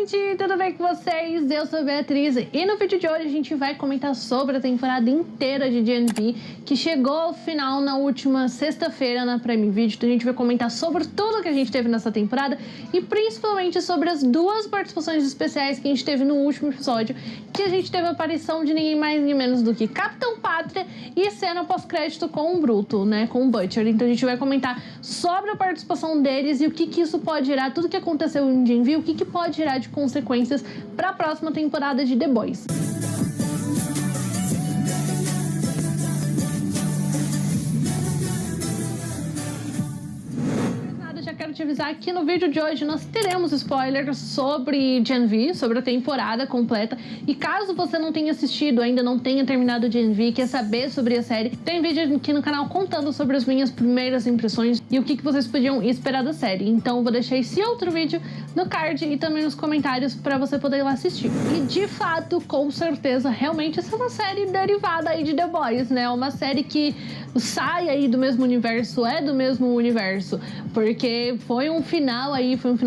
gente! Tudo bem com vocês? Eu sou a Beatriz e no vídeo de hoje a gente vai comentar sobre a temporada inteira de Gen V, que chegou ao final na última sexta-feira na Prime Video. Então a gente vai comentar sobre tudo que a gente teve nessa temporada e principalmente sobre as duas participações especiais que a gente teve no último episódio, que a gente teve a aparição de ninguém mais nem menos do que Capitão Pátria e cena pós-crédito com o Bruto, né, com o Butcher. Então a gente vai comentar sobre a participação deles e o que isso pode gerar, tudo que aconteceu em Gen V, o que pode gerar de consequências para a próxima temporada de The Boys. Já quero te avisar que no vídeo de hoje nós teremos spoilers sobre Gen V, sobre a temporada completa. E caso você não tenha assistido, ainda não tenha terminado Gen V, quer saber sobre a série, tem vídeo aqui no canal contando sobre as minhas primeiras impressões e o que vocês podiam esperar da série. Então eu vou deixar esse outro vídeo no card e também nos comentários para você poder ir lá assistir. E de fato, com certeza, realmente essa é uma série derivada aí de The Boys, né? Uma série que sai aí do mesmo universo, é do mesmo universo, porque foi um final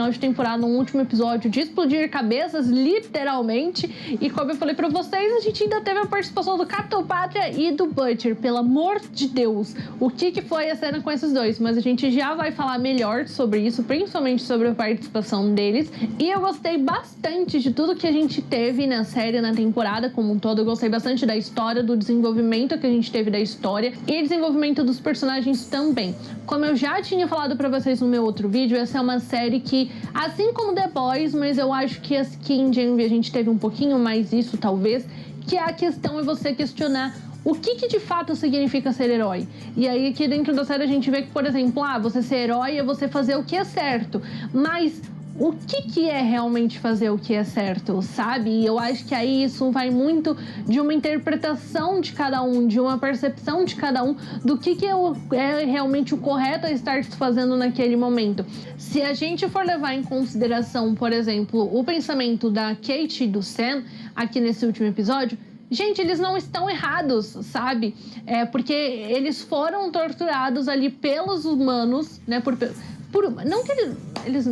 de temporada, um último episódio de explodir cabeças, literalmente, e como eu falei pra vocês, a gente ainda teve a participação do Capitão Pátria e do Butcher, pelo amor de Deus, o que foi a cena com esses dois, mas a gente já vai falar melhor sobre isso, principalmente sobre a participação deles, e eu gostei bastante de tudo que a gente teve na série, na temporada como um todo. Eu gostei bastante da história, do desenvolvimento que a gente teve da história e desenvolvimento dos personagens também. Como eu já tinha falado pra vocês no meu outro vídeo, essa é uma série que, assim como The Boys, mas eu acho que aqui em Gen V a gente teve um pouquinho mais isso, talvez, que a questão é você questionar o que de fato significa ser herói. E aí aqui dentro da série a gente vê que, por exemplo, você ser herói é você fazer o que é certo, mas o que é realmente fazer o que é certo, sabe? E eu acho que aí isso vai muito de uma interpretação de cada um, de uma percepção de cada um, do que é realmente o correto a estar fazendo naquele momento. Se a gente for levar em consideração, por exemplo, o pensamento da Kate e do Sam, aqui nesse último episódio, gente, eles não estão errados, sabe? Porque eles foram torturados ali pelos humanos, né? Não que eles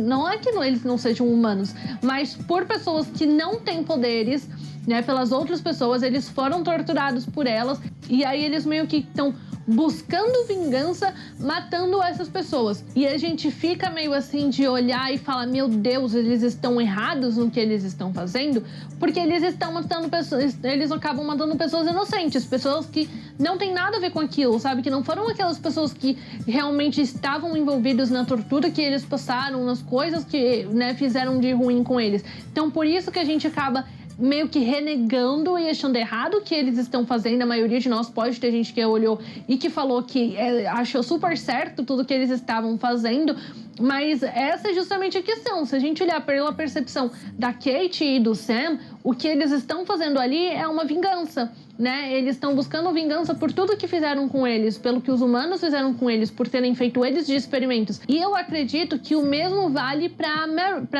não sejam humanos, mas por pessoas que não têm poderes, né? Pelas outras pessoas, eles foram torturados por elas, e aí eles meio que estão buscando vingança, matando essas pessoas. E a gente fica meio assim de olhar e falar, meu Deus, eles estão errados no que eles estão fazendo, porque eles estão matando pessoas, eles acabam matando pessoas inocentes, pessoas que não tem nada a ver com aquilo, sabe? Que não foram aquelas pessoas que realmente estavam envolvidas na tortura que eles passaram, nas coisas que, né, fizeram de ruim com eles. Então por isso que a gente acaba meio que renegando e achando errado o que eles estão fazendo. A maioria de nós, pode ter gente que olhou e que falou que achou super certo tudo que eles estavam fazendo, mas essa é justamente a questão. Se a gente olhar pela percepção da Kate e do Sam, o que eles estão fazendo ali é uma vingança, né? Eles estão buscando vingança por tudo que fizeram com eles, pelo que os humanos fizeram com eles, por terem feito eles de experimentos. E eu acredito que o mesmo vale pra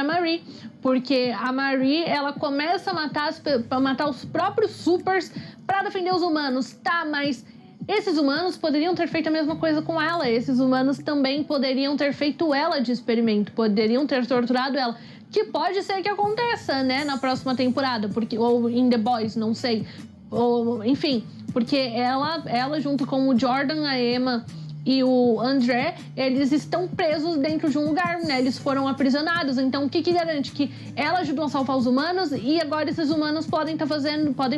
Marie, porque a Marie, ela começa a matar os próprios supers pra defender os humanos, tá? Mas esses humanos poderiam ter feito a mesma coisa com ela. Esses humanos também poderiam ter feito ela de experimento, poderiam ter torturado ela. Que pode ser que aconteça, né, na próxima temporada, ou em The Boys, não sei. Ou, enfim, porque ela junto com o Jordan, a Emma e o André, eles estão presos dentro de um lugar, né? Eles foram aprisionados. Então, o que garante que ela ajudou a salvar os humanos e agora esses humanos podem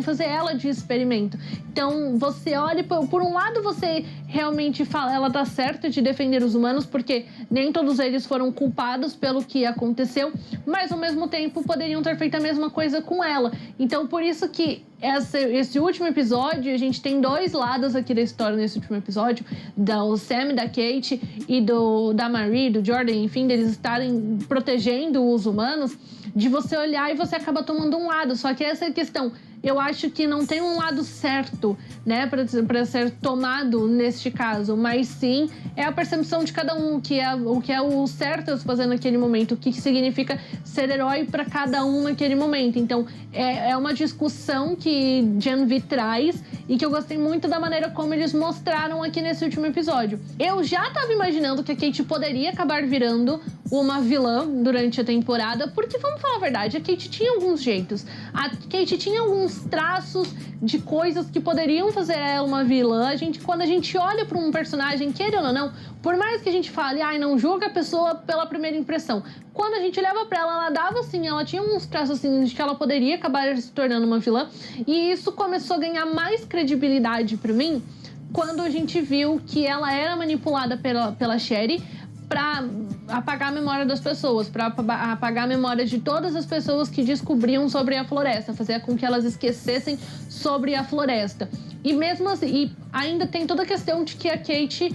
fazer ela de experimento? Então, você olha, por um lado, você realmente fala, ela tá certa de defender os humanos, porque nem todos eles foram culpados pelo que aconteceu, mas ao mesmo tempo poderiam ter feito a mesma coisa com ela. Então, por isso que esse último episódio, a gente tem dois lados aqui da história nesse último episódio, do Sam, da Kate e da Marie, do Jordan, enfim, deles estarem protegendo os humanos, de você olhar e você acaba tomando um lado. Só que essa é a questão. Eu acho que não tem um lado certo, né, para ser tomado neste caso, mas sim é a percepção de cada um, o que é o certo a se fazer naquele momento, o que significa ser herói para cada um naquele momento. Então é uma discussão que Gen V traz e que eu gostei muito da maneira como eles mostraram aqui nesse último episódio. Eu já tava imaginando que a Kate poderia acabar virando uma vilã durante a temporada, porque vamos falar a verdade, a Kate tinha alguns jeitos, a Kate tinha alguns traços de coisas que poderiam fazer ela uma vilã. Quando a gente olha para um personagem, querendo ou não, por mais que a gente fale, não julga a pessoa pela primeira impressão, quando a gente olhava pra ela dava assim, ela tinha uns traços assim de que ela poderia acabar se tornando uma vilã, e isso começou a ganhar mais credibilidade pra mim quando a gente viu que ela era manipulada pela Sherry pra apagar a memória das pessoas, pra apagar a memória de todas as pessoas que descobriam sobre a floresta, fazer com que elas esquecessem sobre a floresta. E mesmo assim, e ainda tem toda a questão de que a Kate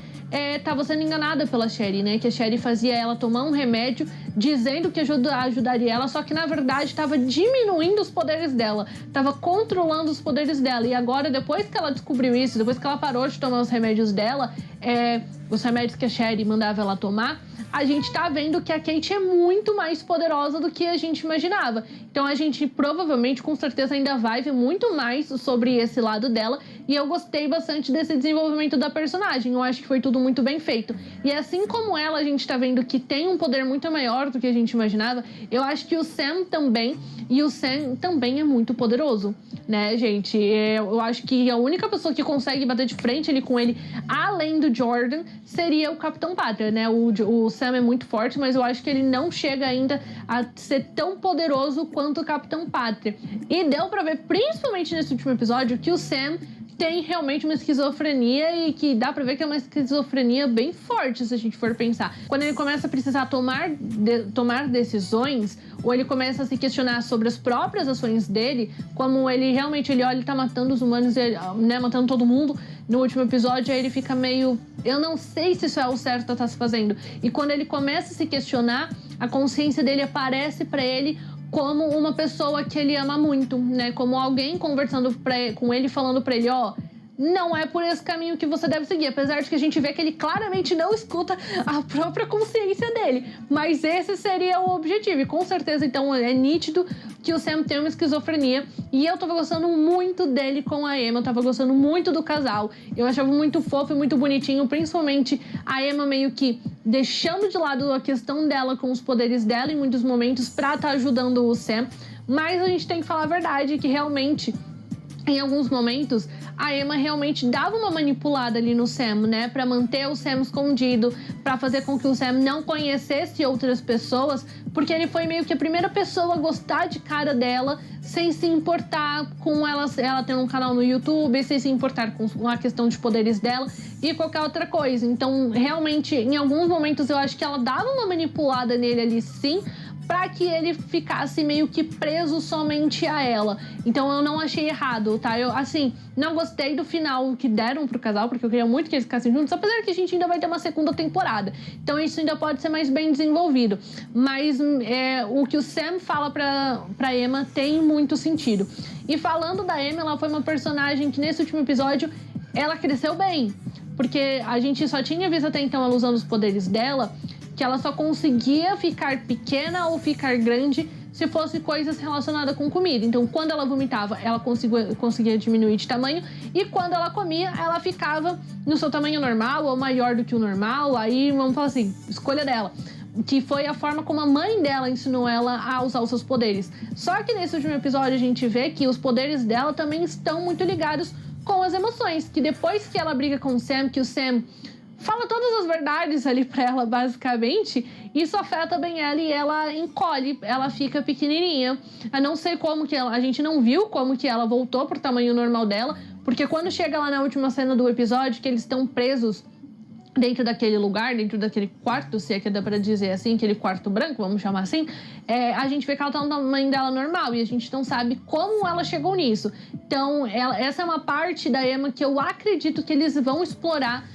estava sendo enganada pela Sherry, né? Que a Sherry fazia ela tomar um remédio dizendo que ajudaria ela, só que na verdade estava diminuindo os poderes dela, estava controlando os poderes dela. E agora, depois que ela descobriu isso, depois que ela parou de tomar os remédios dela, os remédios que a Sherry mandava ela tomar, a gente tá vendo que a Kate é muito mais poderosa do que a gente imaginava. Então a gente provavelmente, com certeza, ainda vai ver muito mais sobre esse lado dela. E eu gostei bastante desse desenvolvimento da personagem. Eu acho que foi tudo muito bem feito. E assim como ela, a gente tá vendo que tem um poder muito maior do que a gente imaginava, eu acho que o Sam também. E o Sam também é muito poderoso, né, gente? Eu acho que a única pessoa que consegue bater de frente ali com ele, além do Jordan, seria o Capitão Pátria, né? O Sam é muito forte, mas eu acho que ele não chega ainda a ser tão poderoso quanto o Capitão Pátria. E deu pra ver, principalmente nesse último episódio, que o Sam tem realmente uma esquizofrenia, e que dá pra ver que é uma esquizofrenia bem forte, se a gente for pensar. Quando ele começa a precisar tomar decisões, ou ele começa a se questionar sobre as próprias ações dele, como ele realmente olha e tá matando os humanos, né, matando todo mundo no último episódio, aí ele fica meio, eu não sei se isso é o certo a estar se fazendo. E quando ele começa a se questionar, a consciência dele aparece pra ele como uma pessoa que ele ama muito, né? Como alguém conversando com ele, falando pra ele, não é por esse caminho que você deve seguir. Apesar de que a gente vê que ele claramente não escuta a própria consciência dele. Mas esse seria o objetivo. E com certeza, então, é nítido que o Sam tem uma esquizofrenia. E eu tava gostando muito dele com a Emma. Eu tava gostando muito do casal. Eu achava muito fofo e muito bonitinho. Principalmente a Emma meio que deixando de lado a questão dela com os poderes dela em muitos momentos pra estar ajudando o Sam. Mas a gente tem que falar a verdade, que realmente, em alguns momentos, a Emma realmente dava uma manipulada ali no Sam, né? Pra manter o Sam escondido, pra fazer com que o Sam não conhecesse outras pessoas, porque ele foi meio que a primeira pessoa a gostar de cara dela, sem se importar com ela tendo um canal no YouTube, sem se importar com a questão de poderes dela e qualquer outra coisa. Então, realmente, em alguns momentos eu acho que ela dava uma manipulada nele ali, sim, pra que ele ficasse meio que preso somente a ela. Então eu não achei errado, tá? Eu, assim, não gostei do final que deram pro casal, porque eu queria muito que eles ficassem juntos, apesar que a gente ainda vai ter uma segunda temporada. Então isso ainda pode ser mais bem desenvolvido. Mas o que o Sam fala pra Emma tem muito sentido. E falando da Emma, ela foi uma personagem que nesse último episódio, ela cresceu bem. Porque a gente só tinha visto até então ela usando os poderes dela, que ela só conseguia ficar pequena ou ficar grande se fosse coisas relacionadas com comida. Então, quando ela vomitava, ela conseguia diminuir de tamanho, e quando ela comia, ela ficava no seu tamanho normal ou maior do que o normal. Aí, vamos falar assim, escolha dela. Que foi a forma como a mãe dela ensinou ela a usar os seus poderes. Só que nesse último episódio a gente vê que os poderes dela também estão muito ligados com as emoções. Que depois que ela briga com o Sam, que o Sam fala todas as verdades ali pra ela, basicamente, isso afeta bem ela e ela encolhe, ela fica pequenininha. Eu não sei como que a gente não viu como que ela voltou pro tamanho normal dela, porque quando chega lá na última cena do episódio, que eles estão presos dentro daquele lugar, dentro daquele quarto, se é que dá pra dizer assim, aquele quarto branco, vamos chamar assim, a gente vê que ela tá no tamanho dela normal, e a gente não sabe como ela chegou nisso. Então, essa é uma parte da Emma que eu acredito que eles vão explorar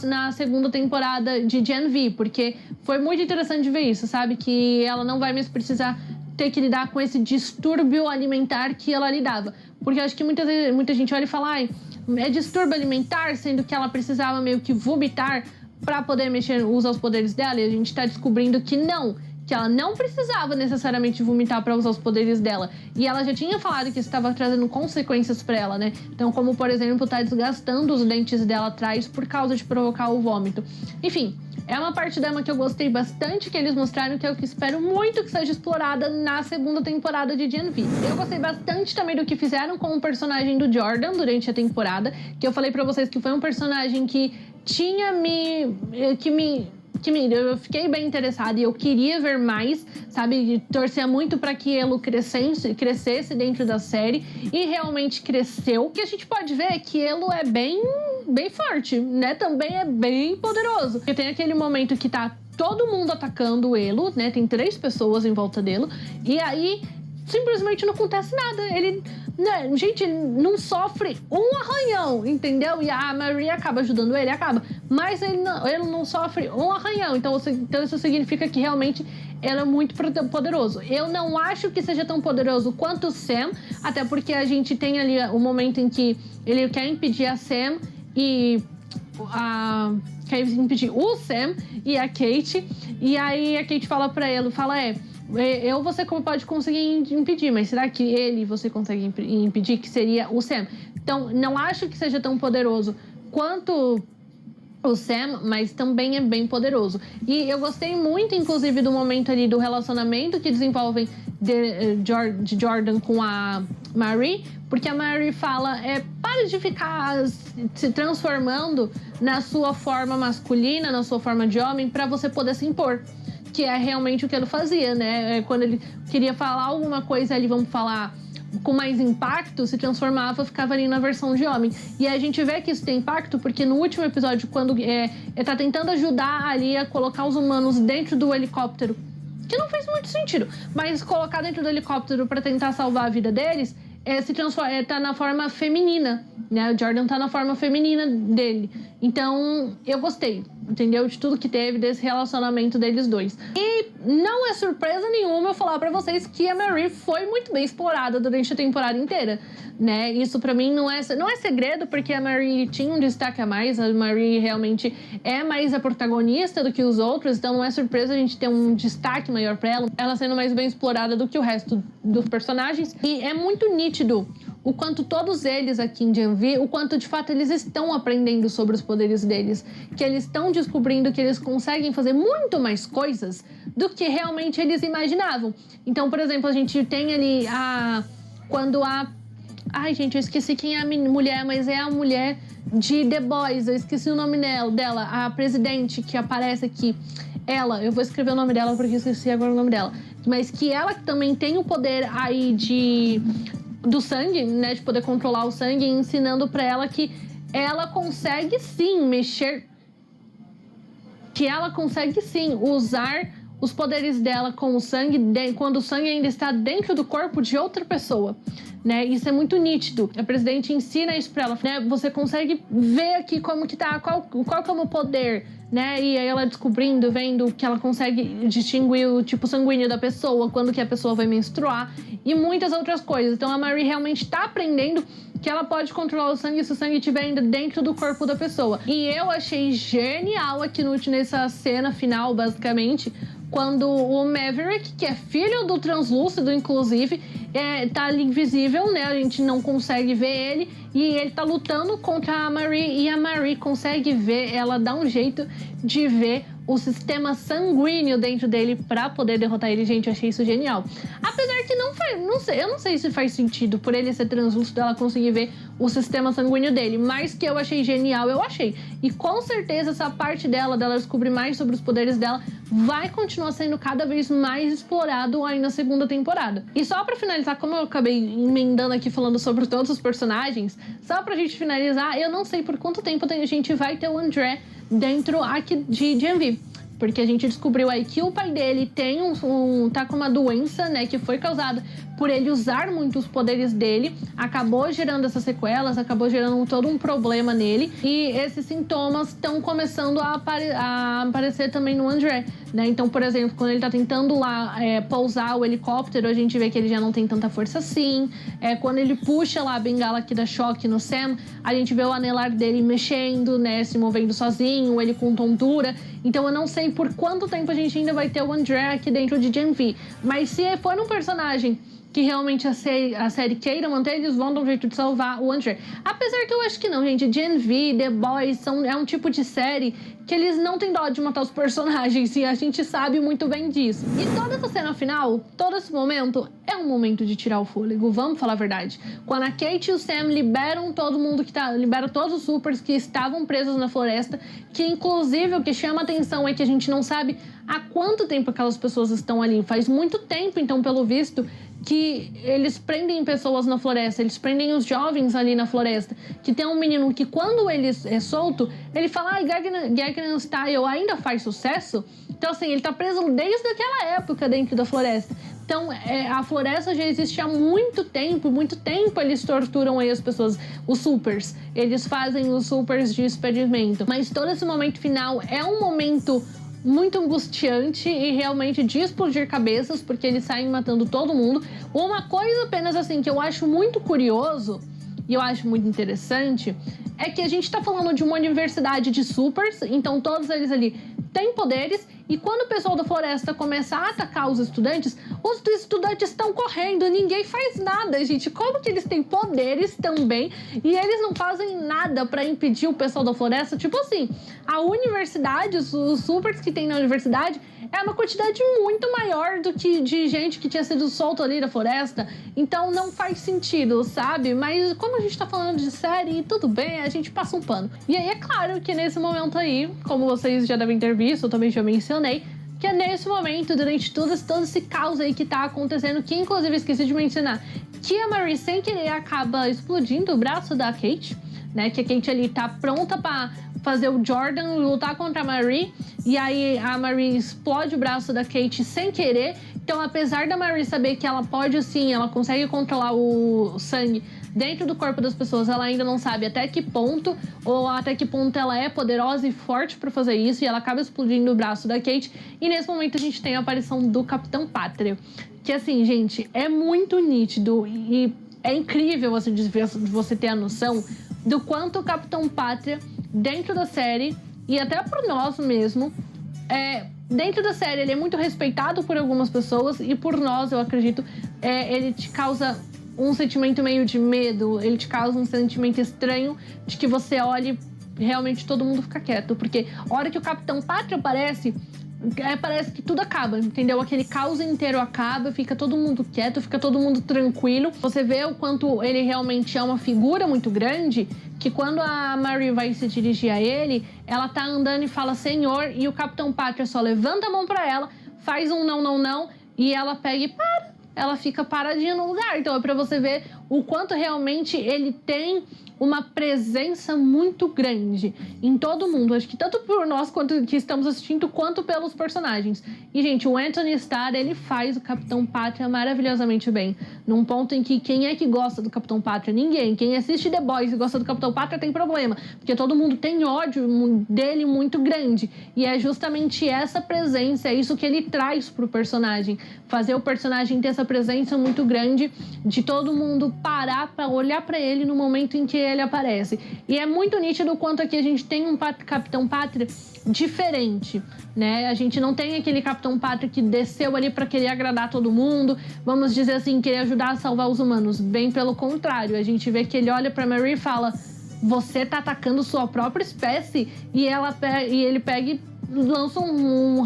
na segunda temporada de Gen V, porque foi muito interessante de ver isso, sabe? Que ela não vai mais precisar ter que lidar com esse distúrbio alimentar que ela lidava. Porque eu acho que muita gente olha e fala, é distúrbio alimentar, sendo que ela precisava meio que vomitar pra poder usar os poderes dela, e a gente tá descobrindo que não, que ela não precisava necessariamente vomitar para usar os poderes dela. E ela já tinha falado que isso estava trazendo consequências para ela, né? Então, como, por exemplo, tá desgastando os dentes dela atrás por causa de provocar o vômito. Enfim, é uma parte da Emma que eu gostei bastante, que eles mostraram, que é o que espero muito que seja explorada na segunda temporada de Gen V. Eu gostei bastante também do que fizeram com o personagem do Jordan durante a temporada, que eu falei pra vocês que foi um personagem que eu fiquei bem interessada e eu queria ver mais, sabe? Torcia muito para que Elo crescesse dentro da série, e realmente cresceu. O que a gente pode ver é que Elo é bem forte, né? Também é bem poderoso. Porque tem aquele momento que tá todo mundo atacando o Elo, né? Tem 3 pessoas em volta dele, e aí simplesmente não acontece nada. Ele, né, gente, ele não sofre um arranhão, entendeu? E a Maria acaba ajudando ele, mas ele não sofre um arranhão. Então isso significa que realmente ele é muito poderoso. Eu não acho que seja tão poderoso quanto o Sam, até porque a gente tem ali o momento em que ele quer impedir a Sam e quer impedir o Sam e a Kate. E aí a Kate fala pra ele, você pode conseguir impedir, mas será que você consegue impedir, que seria o Sam? Então, não acho que seja tão poderoso quanto o Sam, mas também é bem poderoso. E eu gostei muito, inclusive, do momento ali do relacionamento que desenvolvem de Jordan com a Marie, porque a Marie fala, para de ficar se transformando na sua forma masculina, na sua forma de homem, para você poder se impor. Que é realmente o que ele fazia, né? Quando ele queria falar alguma coisa ali, vamos falar, com mais impacto, se transformava, ficava ali na versão de homem. E a gente vê que isso tem impacto porque no último episódio, quando ele tá tentando ajudar ali a colocar os humanos dentro do helicóptero, que não fez muito sentido, mas colocar dentro do helicóptero para tentar salvar a vida deles, tá na forma feminina, né? O Jordan tá na forma feminina dele. Então, eu gostei, entendeu? De tudo que teve desse relacionamento deles dois. E não é surpresa nenhuma eu falar pra vocês que a Marie foi muito bem explorada durante a temporada inteira, né? Isso pra mim não é segredo, porque a Marie tinha um destaque a mais. A Marie realmente é mais a protagonista do que os outros, então não é surpresa a gente ter um destaque maior pra ela sendo mais bem explorada do que o resto dos personagens. E é muito nítido o quanto todos eles aqui em Gen V, o quanto de fato eles estão aprendendo sobre os poderes deles, que eles estão descobrindo que eles conseguem fazer muito mais coisas do que realmente eles imaginavam. Então, por exemplo, a gente tem ali ai, gente, eu esqueci quem é a mulher, mas é a mulher de The Boys, eu esqueci o nome dela, a presidente que aparece aqui. Eu vou escrever o nome dela porque eu esqueci agora o nome dela, mas que ela também tem o poder aí do sangue, né, de poder controlar o sangue, ensinando pra ela que ela consegue sim usar os poderes dela com o sangue quando o sangue ainda está dentro do corpo de outra pessoa, né? Isso é muito nítido. A presidente ensina isso pra ela, né? Você consegue ver aqui como que tá, qual que é o meu poder, né? E aí ela vendo que ela consegue distinguir o tipo sanguíneo da pessoa, quando que a pessoa vai menstruar e muitas outras coisas. Então a Marie realmente tá aprendendo que ela pode controlar o sangue se o sangue estiver ainda dentro do corpo da pessoa. E eu achei genial aqui nessa cena final, basicamente, quando o Maverick, que é filho do Translúcido, inclusive, tá ali invisível, né? A gente não consegue ver ele. E ele tá lutando contra a Marie. E a Marie consegue ver, ela dá um jeito de ver o sistema sanguíneo dentro dele pra poder derrotar ele. Gente, eu achei isso genial. Apesar que eu não sei se faz sentido por ele ser translúcido, ela conseguir ver o sistema sanguíneo dele, mas que eu achei genial, eu achei. E com certeza essa parte dela descobrir mais sobre os poderes dela, vai continuar sendo cada vez mais explorado aí na segunda temporada. E só pra finalizar, como eu acabei emendando aqui falando sobre todos os personagens, só pra gente finalizar, eu não sei por quanto tempo a gente vai ter o André dentro aqui de Gen V. Porque a gente descobriu aí que o pai dele tá com uma doença, né, que foi causada por ele usar muito os poderes dele, acabou gerando essas sequelas, acabou gerando todo um problema nele, e esses sintomas estão começando a aparecer também no André, né? Então, por exemplo, quando ele tá tentando lá pousar o helicóptero, a gente vê que ele já não tem tanta força assim. Quando ele puxa lá a bengala que dá choque no Sam, a gente vê o anelar dele mexendo, né? Se movendo sozinho, ele com tontura. Então eu não sei por quanto tempo a gente ainda vai ter o André aqui dentro de Gen V. Mas se for um personagem que realmente a série queira manter, eles vão dar um jeito de salvar o André. Apesar que eu acho que não, gente. Gen V, The Boys, é um tipo de série que eles não têm dó de matar os personagens, e a gente sabe muito bem disso. E toda essa cena final, todo esse momento, é um momento de tirar o fôlego, vamos falar a verdade. Quando a Kate e o Sam liberam todo mundo liberam todos os supers que estavam presos na floresta, que inclusive o que chama atenção é que a gente não sabe há quanto tempo aquelas pessoas estão ali. Faz muito tempo, então, pelo visto, que eles prendem pessoas na floresta, eles prendem os jovens ali na floresta, que tem um menino que quando ele é solto, ele fala, Gangnam Style ainda faz sucesso? Então assim, ele tá preso desde aquela época dentro da floresta. Então, a floresta já existe há muito tempo eles torturam aí as pessoas, os supers. Eles fazem os supers de experimento. Mas todo esse momento final é um momento muito angustiante e realmente de explodir cabeças, porque eles saem matando todo mundo. Uma coisa apenas assim que eu acho muito curioso e eu acho muito interessante é que a gente tá falando de uma universidade de supers, então todos eles ali têm poderes, e quando o pessoal da floresta começa a atacar os estudantes estão correndo, ninguém faz nada, gente. Como que eles têm poderes também e eles não fazem nada pra impedir o pessoal da floresta? Tipo assim, a universidade, os supers que tem na universidade é uma quantidade muito maior do que de gente que tinha sido solta ali da floresta, então não faz sentido, sabe? Mas como a gente tá falando de série, tudo bem, a gente passa um pano. E aí é claro que nesse momento aí, como vocês já devem ter visto, eu também já mencionei, que é nesse momento, durante todo esse caos aí que tá acontecendo, que inclusive esqueci de mencionar, que a Marie sem querer acaba explodindo o braço da Kate, né? Que a Kate ali tá pronta pra fazer o Jordan lutar contra a Marie, e aí a Marie explode o braço da Kate sem querer. Então, apesar da Marie saber que ela pode sim, ela consegue controlar o sangue dentro do corpo das pessoas, ela ainda não sabe até que ponto, ou até que ponto ela é poderosa e forte pra fazer isso, e ela acaba explodindo o braço da Kate. E nesse momento a gente tem a aparição do Capitão Pátria, que assim, gente, é muito nítido e é incrível você ter a noção do quanto o Capitão Pátria, dentro da série, e até por nós mesmo, dentro da série ele é muito respeitado por algumas pessoas, e por nós, eu acredito, ele te causa um sentimento meio de medo, ele te causa um sentimento estranho de que você olhe e realmente todo mundo fica quieto, porque a hora que o Capitão Pátria aparece, parece que tudo acaba, entendeu? Aquele caos inteiro acaba, fica todo mundo quieto, fica todo mundo tranquilo. Você vê o quanto ele realmente é uma figura muito grande, que quando a Marie vai se dirigir a ele, ela tá andando e fala Senhor, e o Capitão Pátria só levanta a mão pra ela, faz um não, não, não, e ela pega e para. Ela fica paradinha no lugar. Então é pra você ver o quanto realmente ele tem uma presença muito grande em todo mundo. Acho que tanto por nós quanto que estamos assistindo, quanto pelos personagens. E, gente, o Anthony Starr, ele faz o Capitão Pátria maravilhosamente bem. Num ponto em que quem é que gosta do Capitão Pátria? Ninguém. Quem assiste The Boys e gosta do Capitão Pátria tem problema, porque todo mundo tem ódio dele muito grande. E é justamente essa presença, é isso que ele traz pro personagem. Fazer o personagem ter essa presença muito grande de todo mundo parar pra olhar pra ele no momento em que ele aparece. E é muito nítido o quanto aqui a gente tem um Capitão Pátria diferente, né? A gente não tem aquele Capitão Pátria que desceu ali pra querer agradar todo mundo, vamos dizer assim, querer ajudar a salvar os humanos. Bem pelo contrário, a gente vê que ele olha pra Marie e fala: você tá atacando sua própria espécie? E ele pega e lança um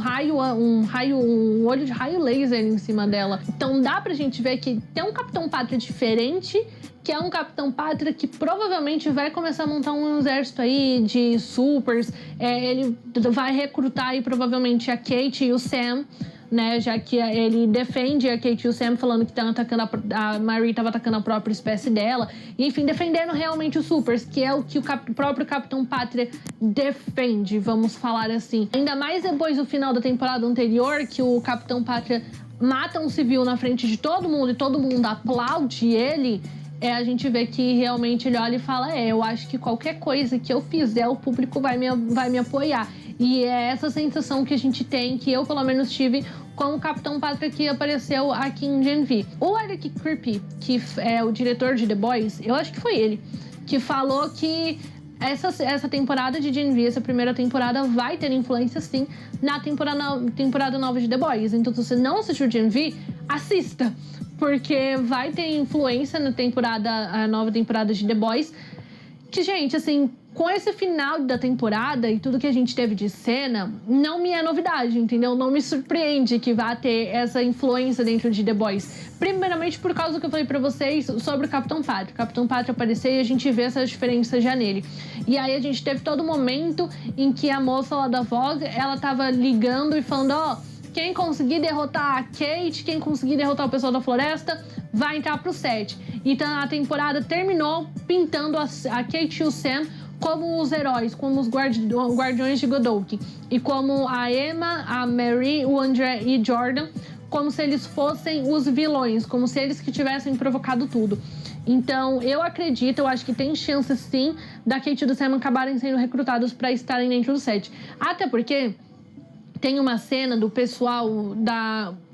olho de raio laser em cima dela. Então dá pra gente ver que tem um Capitão Pátria diferente, que é um Capitão Pátria que provavelmente vai começar a montar um exército aí de supers. Ele vai recrutar aí provavelmente a Kate e o Sam, né? Já que ele defende a Kate e o Sam, falando que estão atacando a Marie estava atacando a própria espécie dela. E, enfim, defendendo realmente os supers, que é o que o próprio Capitão Pátria defende, vamos falar assim. Ainda mais depois do final da temporada anterior, que o Capitão Pátria mata um civil na frente de todo mundo e todo mundo aplaude ele. A gente vê que realmente ele olha e fala: eu acho que qualquer coisa que eu fizer, o público vai me apoiar. E é essa sensação que a gente tem, que eu pelo menos tive com o Capitão Pátria que apareceu aqui em Gen V. O Eric Kripke, que é o diretor de The Boys, eu acho que foi ele, que falou que essa temporada de Gen V, essa primeira temporada, vai ter influência sim na temporada nova de The Boys. Então, se você não assistiu Gen V, assista, porque vai ter influência na nova temporada de The Boys. Que, gente, assim, com esse final da temporada e tudo que a gente teve de cena, não me é novidade, entendeu? Não me surpreende que vá ter essa influência dentro de The Boys. Primeiramente por causa do que eu falei pra vocês sobre o Capitão Pátria. O Capitão Pátria aparecer e a gente vê essa diferença já nele. E aí a gente teve todo momento em que a moça lá da Vogue, ela tava ligando e falando, ó, quem conseguir derrotar a Kate, quem conseguir derrotar o pessoal da floresta, vai entrar pro set. Então a temporada terminou pintando a Kate e o Sam como os heróis, como os guardiões de Godot. E como a Emma, a Mary, o André e Jordan, como se eles fossem os vilões, como se eles que tivessem provocado tudo. Então, eu acredito, eu acho que tem chance sim da Kate e do Sam acabarem sendo recrutados para estarem dentro do set. Até porque tem uma cena do pessoal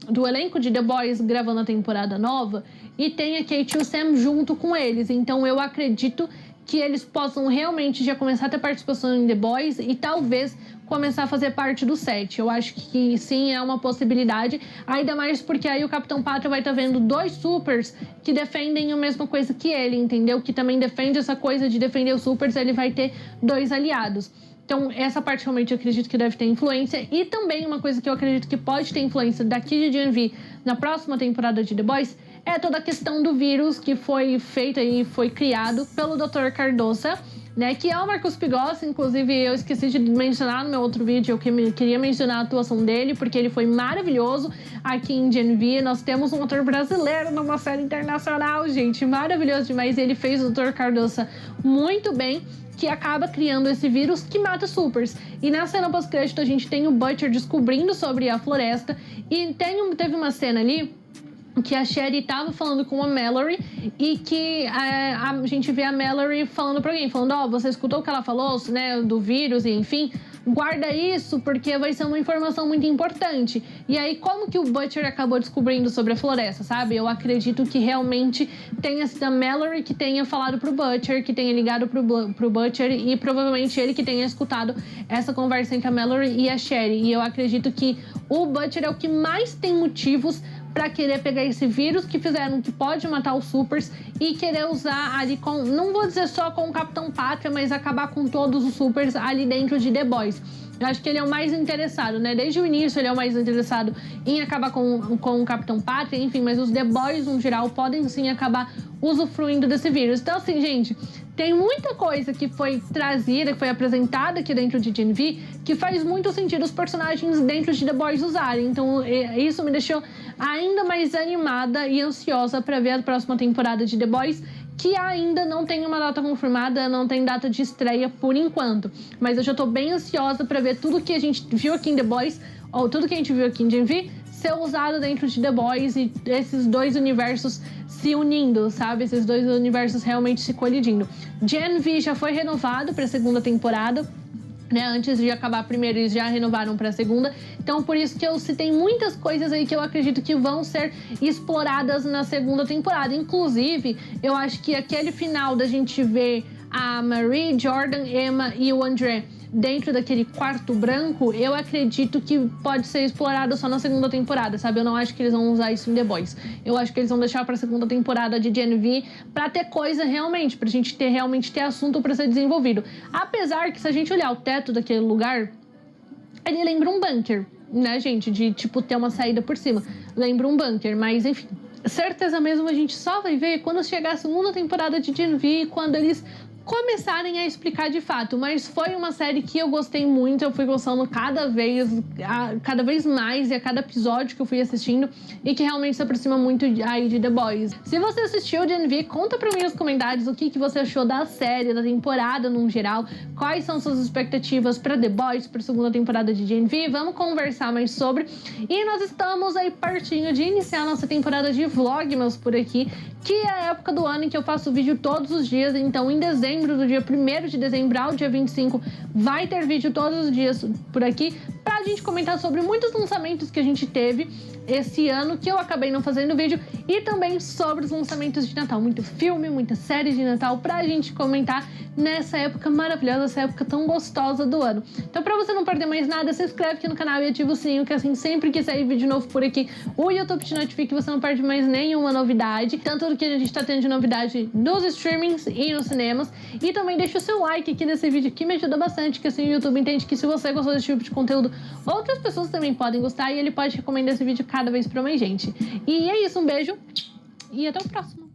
do elenco de The Boys gravando a temporada nova e tem a Kate e o Sam junto com eles. Então, eu acredito que eles possam realmente já começar a ter participação em The Boys e talvez começar a fazer parte do set. Eu acho que sim, é uma possibilidade, ainda mais porque aí o Capitão Pátria vai estar vendo dois supers que defendem a mesma coisa que ele, entendeu? Que também defende essa coisa de defender os supers, ele vai ter dois aliados. Então, essa parte realmente eu acredito que deve ter influência. E também uma coisa que eu acredito que pode ter influência daqui de Gen V na próxima temporada de The Boys é toda a questão do vírus que foi feito e foi criado pelo Dr. Cardosa, né? Que é o Marcos Pigossi. Inclusive, eu esqueci de mencionar no meu outro vídeo, eu queria mencionar a atuação dele, porque ele foi maravilhoso aqui em Gen V. Nós temos um ator brasileiro numa série internacional, gente, maravilhoso demais. Ele fez o Dr. Cardosa muito bem, que acaba criando esse vírus que mata supers. E na cena pós-crédito a gente tem o Butcher descobrindo sobre a floresta e teve uma cena ali que a Sherry tava falando com a Mallory e que a gente vê a Mallory falando pra alguém, falando, ó, você escutou o que ela falou, né, do vírus e enfim, guarda isso porque vai ser uma informação muito importante. E aí, como que o Butcher acabou descobrindo sobre a floresta, sabe? Eu acredito que realmente tenha sido a Mallory que tenha falado pro Butcher, que tenha ligado pro Butcher e provavelmente ele que tenha escutado essa conversa entre a Mallory e a Sherry. E eu acredito que o Butcher é o que mais tem motivos pra querer pegar esse vírus que fizeram que pode matar os supers e querer usar ali com, não vou dizer só com o Capitão Pátria, mas acabar com todos os supers ali dentro de The Boys. Eu acho que ele é o mais interessado, né? Desde o início ele é o mais interessado em acabar com o Capitão Pátria, enfim, mas os The Boys, no geral, podem sim acabar usufruindo desse vírus. Então, assim, gente, tem muita coisa que foi trazida, que foi apresentada aqui dentro de Gen V, que faz muito sentido os personagens dentro de The Boys usarem. Então, isso me deixou ainda mais animada e ansiosa para ver a próxima temporada de The Boys, que ainda não tem uma data confirmada, não tem data de estreia por enquanto. Mas eu já tô bem ansiosa para ver tudo que a gente viu aqui em The Boys, ou tudo que a gente viu aqui em Gen V, ser usado dentro de The Boys e esses dois universos se unindo, sabe? Esses dois universos realmente se colidindo. Gen V já foi renovado para a segunda temporada, né? Antes de acabar a primeira, eles já renovaram para a segunda. Então, por isso que eu citei muitas coisas aí que eu acredito que vão ser exploradas na segunda temporada. Inclusive, eu acho que aquele final da gente ver a Marie, Jordan, Emma e o André dentro daquele quarto branco, eu acredito que pode ser explorado só na segunda temporada, sabe? Eu não acho que eles vão usar isso em The Boys. Eu acho que eles vão deixar pra segunda temporada de Gen V pra ter coisa realmente, pra gente realmente ter assunto pra ser desenvolvido. Apesar que, se a gente olhar o teto daquele lugar, ele lembra um bunker, né, gente? De, tipo, ter uma saída por cima. Lembra um bunker, mas enfim. Certeza mesmo a gente só vai ver quando chegar a segunda temporada de Gen V, quando eles começarem a explicar de fato. Mas foi uma série que eu gostei muito, eu fui gostando cada vez mais e a cada episódio que eu fui assistindo, e que realmente se aproxima muito aí de The Boys. Se você assistiu Gen V, conta pra mim nos comentários o que você achou da série, da temporada no geral, quais são suas expectativas pra The Boys, pra segunda temporada de Gen V. Vamos conversar mais sobre. E nós estamos aí pertinho de iniciar a nossa temporada de Vlogmas por aqui, que é a época do ano em que eu faço vídeo todos os dias. Então, em dezembro dezembro, do dia 1º de dezembro ao dia 25, vai ter vídeo todos os dias por aqui pra gente comentar sobre muitos lançamentos que a gente teve esse ano, que eu acabei não fazendo vídeo, e também sobre os lançamentos de Natal. Muito filme, muita série de Natal pra gente comentar nessa época maravilhosa, essa época tão gostosa do ano. Então, pra você não perder mais nada, se inscreve aqui no canal e ativa o sininho, que assim, sempre que sair vídeo novo por aqui, o YouTube te notifica e você não perde mais nenhuma novidade, tanto do que a gente tá tendo de novidade nos streamings e nos cinemas. E também deixa o seu like aqui nesse vídeo, que me ajuda bastante, que assim o YouTube entende que se você gostou desse tipo de conteúdo, outras pessoas também podem gostar e ele pode recomendar esse vídeo cada vez pra mais gente. E é isso, um beijo e até o próximo.